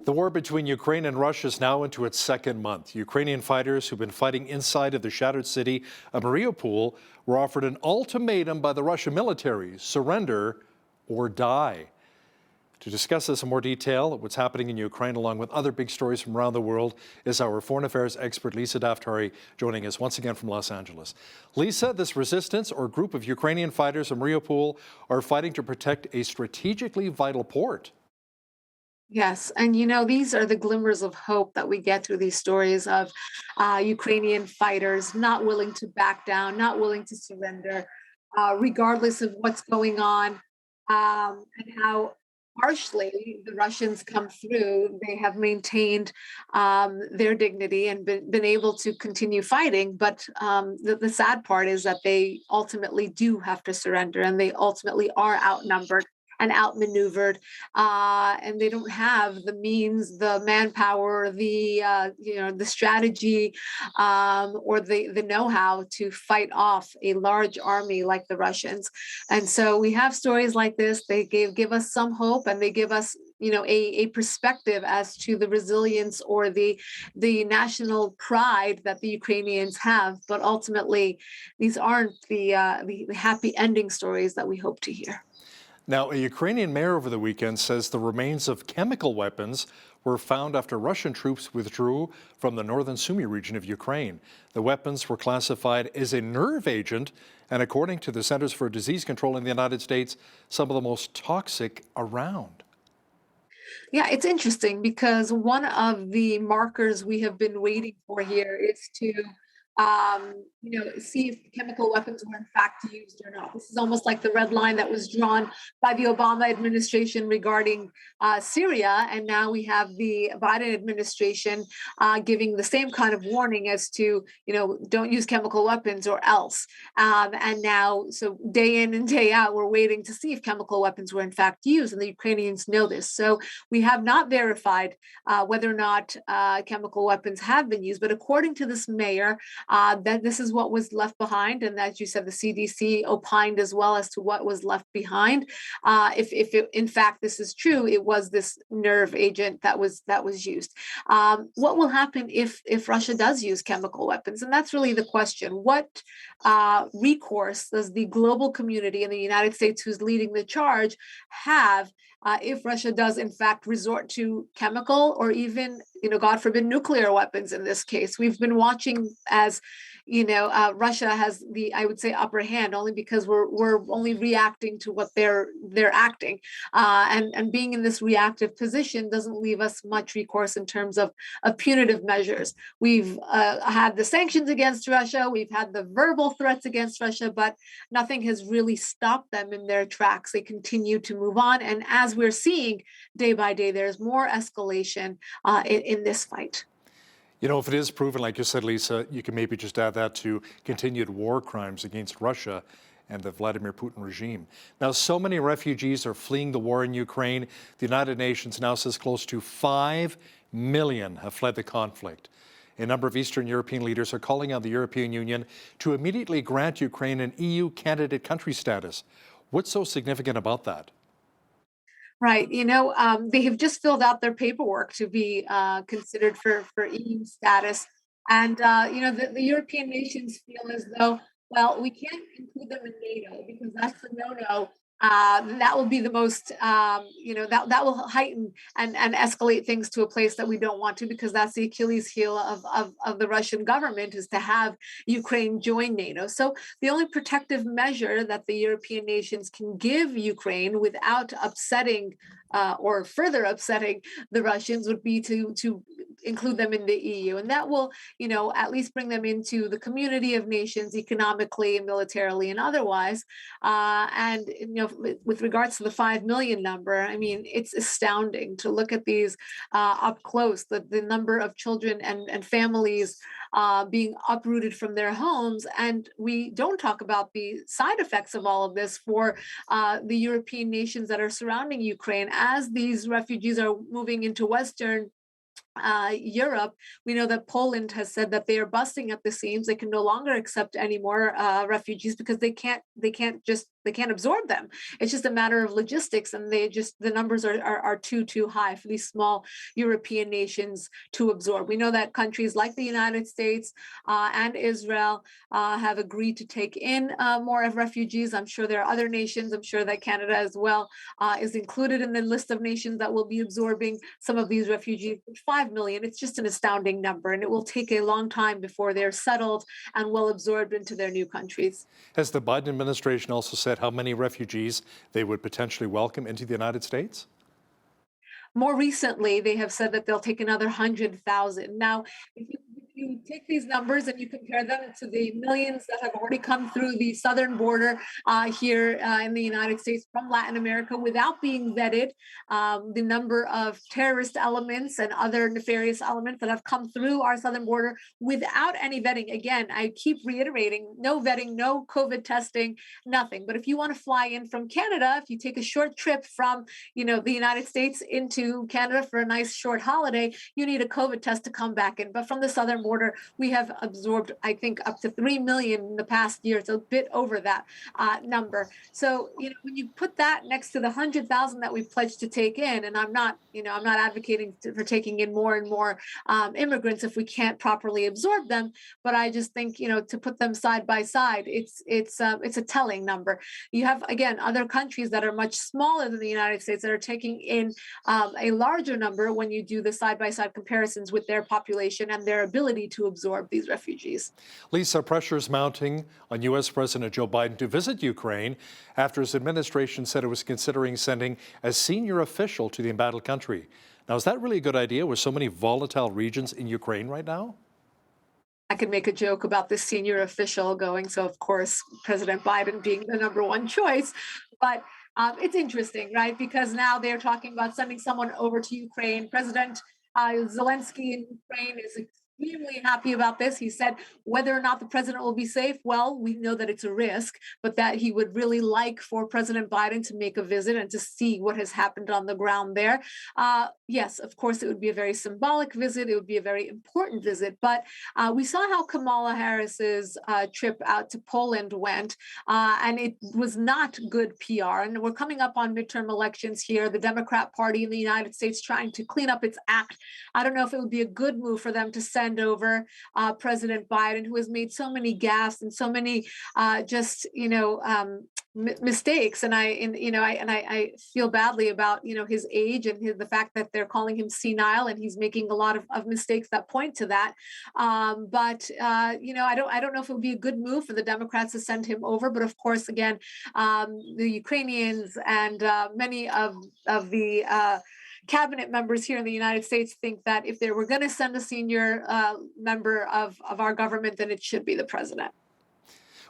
The war between Ukraine and Russia is now into its second month. Ukrainian fighters who've been fighting inside of the shattered city of Mariupol were offered an ultimatum by the Russian military: surrender or die. To discuss this in more detail, what's happening in Ukraine, along with other big stories from around the world, is our foreign affairs expert, Lisa Daftari, joining us once again from Los Angeles. Lisa, this resistance or group of Ukrainian fighters in Mariupol are fighting to protect a strategically vital port. Yes, and these are the glimmers of hope that we get through these stories of Ukrainian fighters not willing to back down, not willing to surrender, regardless of what's going on, and how harshly the Russians come through. They have maintained their dignity and been able to continue fighting. But the sad part is that they ultimately do have to surrender, and they ultimately are outnumbered and outmaneuvered, and they don't have the means, the manpower, the strategy, or the know-how to fight off a large army like the Russians. And so we have stories like this. They give us some hope, and they give us a perspective as to the resilience or the national pride that the Ukrainians have. But ultimately, these aren't the happy ending stories that we hope to hear. Now, a Ukrainian mayor over the weekend says the remains of chemical weapons were found after Russian troops withdrew from the northern Sumy region of Ukraine. The weapons were classified as a nerve agent, and according to the Centers for Disease Control in the United States, some of the most toxic around. Yeah, it's interesting because one of the markers we have been waiting for here is to, see if chemical weapons were in fact used or not. This is almost like the red line that was drawn by the Obama administration regarding Syria, and now we have the Biden administration giving the same kind of warning as to, don't use chemical weapons or else. And now, so day in and day out, we're waiting to see if chemical weapons were in fact used, and the Ukrainians know this. So we have not verified whether or not chemical weapons have been used, but according to this mayor, that this is what was left behind, and as you said, the CDC opined as well as to what was left behind. If in fact this is true, it was this nerve agent that was used. What will happen if Russia does use chemical weapons? And that's really the question. What recourse does the global community in the United States, who's leading the charge, have if Russia does in fact resort to chemical or even, God forbid, nuclear weapons in this case? We've been watching as, Russia has the, I would say, upper hand, only because we're only reacting to what they're acting, and being in this reactive position doesn't leave us much recourse in terms of punitive measures. We've had the sanctions against Russia, we've had the verbal threats against Russia, but nothing has really stopped them in their tracks. They continue to move on, and as we're seeing day by day, there's more escalation in this fight. If it is proven, like you said, Lisa, you can maybe just add that to continued war crimes against Russia and the Vladimir Putin regime. Now, so many refugees are fleeing the war in Ukraine. The United Nations now says close to 5 million have fled the conflict. A number of Eastern European leaders are calling on the European Union to immediately grant Ukraine an EU candidate country status. What's so significant about that? Right. They have just filled out their paperwork to be considered for EU status. And, the European nations feel as though, well, we can't include them in NATO because that's a no-no. That will be the most, that will heighten and escalate things to a place that we don't want to, because that's the Achilles heel of the Russian government, is to have Ukraine join NATO. So the only protective measure that the European nations can give Ukraine without upsetting or further upsetting the Russians would be to include them in the EU. And that will, at least bring them into the community of nations economically, militarily, and otherwise. And, with regards to the 5 million number, I mean, it's astounding to look at these up close, the number of children and families being uprooted from their homes. And we don't talk about the side effects of all of this for the European nations that are surrounding Ukraine. As these refugees are moving into Western Europe, we know that Poland has said that they are busting at the seams. They can no longer accept any more refugees because they can't can't absorb them. It's just a matter of logistics, and the numbers are too high for these small European nations to absorb. We know that countries like the United States and Israel have agreed to take in more of refugees. I'm sure there are other nations. I'm sure that Canada as well is included in the list of nations that will be absorbing some of these refugees. 5 million, it's just an astounding number, and it will take a long time before they're settled and well absorbed into their new countries. Has the Biden administration also said how many refugees they would potentially welcome into the United States? More recently, they have said that they'll take another 100,000. Now, if you take these numbers and you compare them to the millions that have already come through the southern border here in the United States from Latin America without being vetted, the number of terrorist elements and other nefarious elements that have come through our southern border without any vetting. Again, I keep reiterating, no vetting, no COVID testing, nothing. But if you want to fly in from Canada, if you take a short trip from, the United States into Canada for a nice short holiday, you need a COVID test to come back in. But from the southern border, we have absorbed, I think, up to 3 million in the past year. It's a bit over that number. So, when you put that next to the 100,000 that we've pledged to take in, and I'm not advocating for taking in more and more immigrants if we can't properly absorb them. But I just think, to put them side by side, it's a telling number. You have, again, other countries that are much smaller than the United States that are taking in a larger number when you do the side by side comparisons with their population and their ability to absorb these refugees. Lisa, pressure is mounting on U.S. President Joe Biden to visit Ukraine after his administration said it was considering sending a senior official to the embattled country. Now, is that really a good idea with so many volatile regions in Ukraine right now? I could make a joke about this senior official going, so of course, President Biden being the number one choice. But it's interesting, right? Because now they're talking about sending someone over to Ukraine. President Zelensky in Ukraine is extremely happy about this. He said whether or not the president will be safe, well, we know that it's a risk, but that he would really like for President Biden to make a visit and to see what has happened on the ground there. Yes, of course, it would be a very symbolic visit. It would be a very important visit. But we saw how Kamala Harris's trip out to Poland went, and it was not good PR. And we're coming up on midterm elections here. The Democrat Party in the United States trying to clean up its act. I don't know if it would be a good move for them to send over President Biden, who has made so many gaffes and so many mistakes. And I feel badly about his age and the fact that they're calling him senile, and he's making a lot of mistakes that point to that. But I don't know if it would be a good move for the Democrats to send him over. But of course, again, the Ukrainians and many of the cabinet members here in the United States think that if they were going to send a senior member of our government, then it should be the president.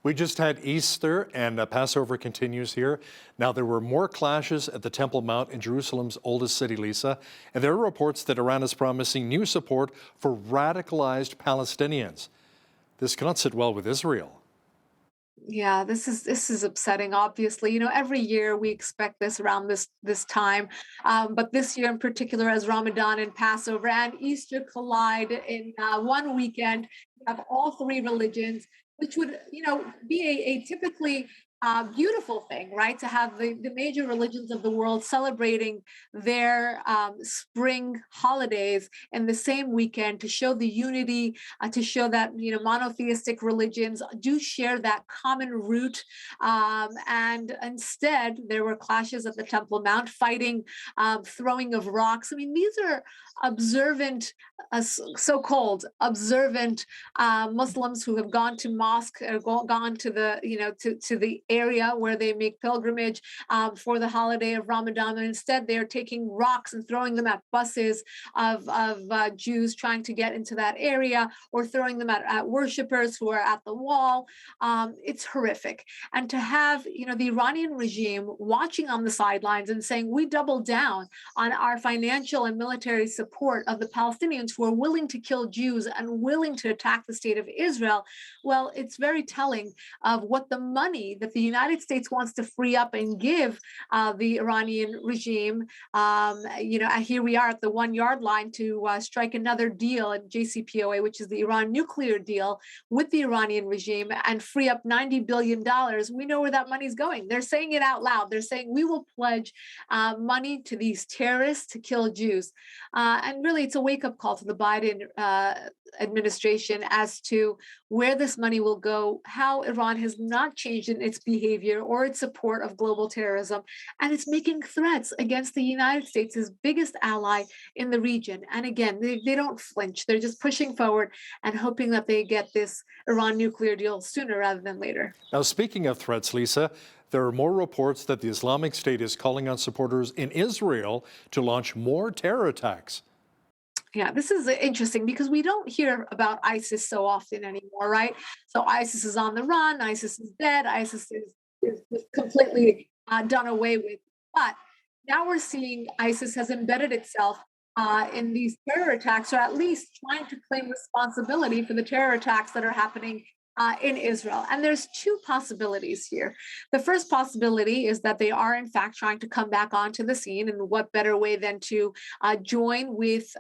We just had Easter, and Passover continues here. Now, there were more clashes at the Temple Mount in Jerusalem's oldest city, Lisa, and there are reports that Iran is promising new support for radicalized Palestinians. This cannot sit well with Israel. Yeah, this is upsetting. Obviously, every year we expect this around this time, but this year in particular, as Ramadan and Passover and Easter collide in one weekend, you have all three religions, which would be a typically beautiful thing, right? To have the major religions of the world celebrating their spring holidays in the same weekend, to show the unity, to show that monotheistic religions do share that common root. And instead, there were clashes at the Temple Mount, fighting, throwing of rocks. I mean, these are observant, so-called observant Muslims who have gone to mosque or gone to the to the area where they make pilgrimage for the holiday of Ramadan, and instead they're taking rocks and throwing them at buses of Jews trying to get into that area, or throwing them at worshipers who are at the wall. It's horrific. And to have the Iranian regime watching on the sidelines and saying, we double down on our financial and military support of the Palestinians who are willing to kill Jews and willing to attack the state of Israel, well, it's very telling of what the money that the United States wants to free up and give the Iranian regime, here we are at the 1 yard line to strike another deal at JCPOA, which is the Iran nuclear deal with the Iranian regime, and free up $90 billion. We know where that money's going. They're saying it out loud. They're saying we will pledge money to these terrorists to kill Jews. And really, it's a wake-up call to the Biden administration as to where this money will go, how Iran has not changed in its behavior or its support of global terrorism, and it's making threats against the United States' biggest ally in the region. And again, they don't flinch. They're just pushing forward and hoping that they get this Iran nuclear deal sooner rather than later. Now, speaking of threats, Lisa, there are more reports that the Islamic State is calling on supporters in Israel to launch more terror attacks. Yeah, this is interesting because we don't hear about ISIS so often anymore, right? So ISIS is on the run, ISIS is dead, ISIS is completely done away with. But now we're seeing ISIS has embedded itself in these terror attacks, or at least trying to claim responsibility for the terror attacks that are happening in Israel. And there's two possibilities here. The first possibility is that they are, in fact, trying to come back onto the scene. And what better way than to join with,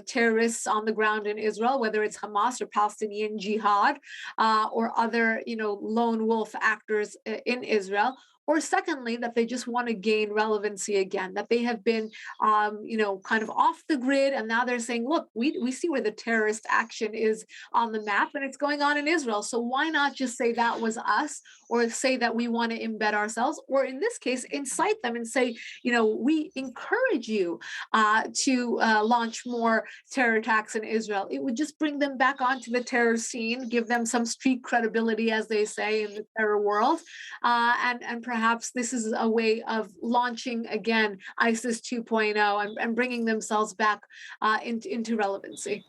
terrorists on the ground in Israel, whether it's Hamas or Palestinian Jihad or other, lone wolf actors in Israel. Or secondly, that they just want to gain relevancy again, that they have been, kind of off the grid. And now they're saying, look, we see where the terrorist action is on the map and it's going on in Israel. So why not just say that was us, or say that we want to embed ourselves, or in this case, incite them and say, we encourage you to launch more terror attacks in Israel. It would just bring them back onto the terror scene, give them some street credibility, as they say in the terror world, and perhaps this is a way of launching again ISIS 2.0 and bringing themselves back into relevancy.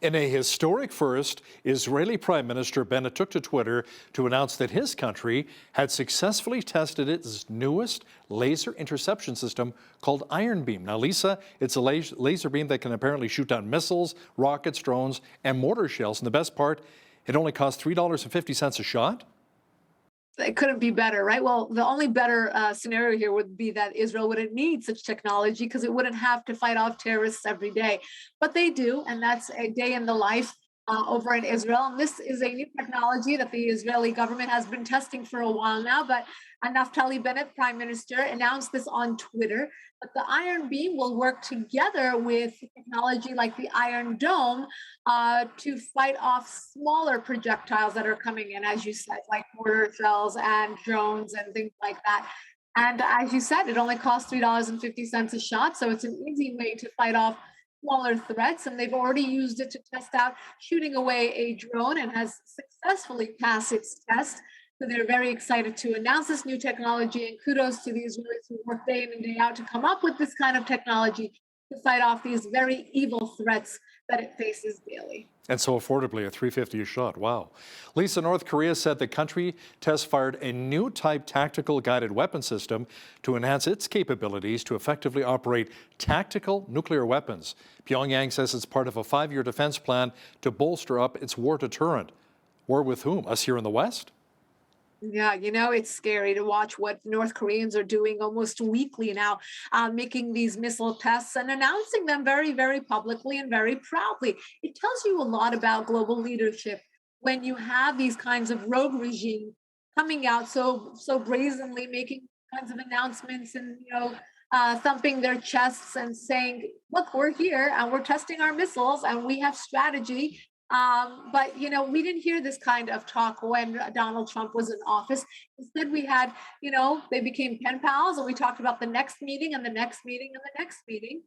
In a historic first, Israeli Prime Minister Bennett took to Twitter to announce that his country had successfully tested its newest laser interception system called Iron Beam. Now, Lisa, it's a laser beam that can apparently shoot down missiles, rockets, drones, and mortar shells. And the best part, it only costs $3.50 a shot. It couldn't be better, right? Well, the only better scenario here would be that Israel wouldn't need such technology because it wouldn't have to fight off terrorists every day. But they do, and that's a day in the life over in Israel. And this is a new technology that the Israeli government has been testing for a while now. But Naftali Bennett, Prime Minister, announced this on Twitter. But the Iron Beam will work together with technology like the Iron Dome to fight off smaller projectiles that are coming in, as you said, like mortar shells and drones and things like that. And as you said, it only costs $3.50 a shot. So it's an easy way to fight off smaller threats. And they've already used it to test out shooting away a drone and has successfully passed its test. So they're very excited to announce this new technology, and kudos to the Israelis who work day in and day out to come up with this kind of technology to fight off these very evil threats that it faces daily. And so affordably at $3.50 a shot. Wow. Lisa, North Korea said the country test-fired a new type tactical guided weapon system to enhance its capabilities to effectively operate tactical nuclear weapons. Pyongyang says it's part of a 5-year defense plan to bolster up its war deterrent. War with whom? Us here in the West? Yeah, it's scary to watch what North Koreans are doing almost weekly now, making these missile tests and announcing them very, very publicly and very proudly. It tells you a lot about global leadership when you have these kinds of rogue regimes coming out so brazenly, making kinds of announcements and thumping their chests and saying, "Look, we're here and we're testing our missiles and we have strategy." But we didn't hear this kind of talk when Donald Trump was in office. Instead, we had, they became pen pals, and we talked about the next meeting and the next meeting and the next meeting.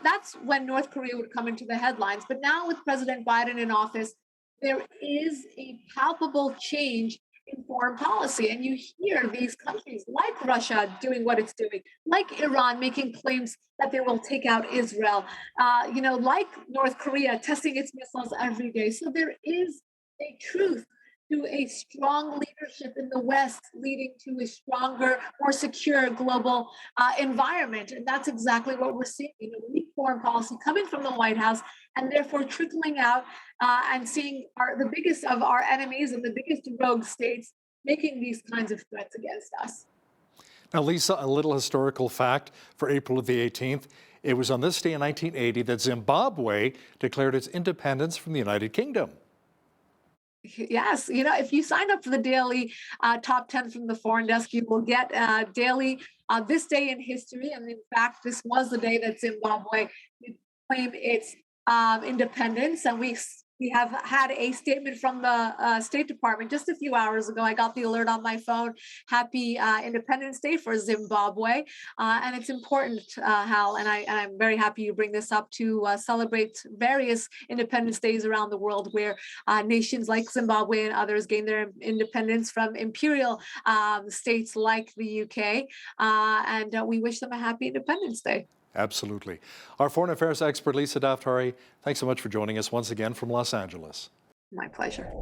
That's when North Korea would come into the headlines. But now with President Biden in office, there is a palpable change in foreign policy. And you hear these countries like Russia doing what it's doing, like Iran making claims that they will take out Israel, like North Korea testing its missiles every day. So there is a truth to a strong leadership in the West leading to a stronger, more secure global environment. And that's exactly what we're seeing, weak foreign policy coming from the White House and therefore trickling out and seeing the biggest of our enemies and the biggest rogue states making these kinds of threats against us. Now, Lisa, a little historical fact for April of the 18th. It was on this day in 1980 that Zimbabwe declared its independence from the United Kingdom. Yes, if you sign up for the daily top 10 from the Foreign Desk, you will get daily this day in history. And in fact, this was the day that Zimbabwe claimed its independence. And we have had a statement from the State Department just a few hours ago. I got the alert on my phone. Happy Independence Day for Zimbabwe. And it's important, Hal, and I'm very happy you bring this up to celebrate various Independence Days around the world where nations like Zimbabwe and others gained their independence from imperial states like the UK. And we wish them a happy Independence Day. Absolutely. Our foreign affairs expert, Lisa Daftari, thanks so much for joining us once again from Los Angeles. My pleasure.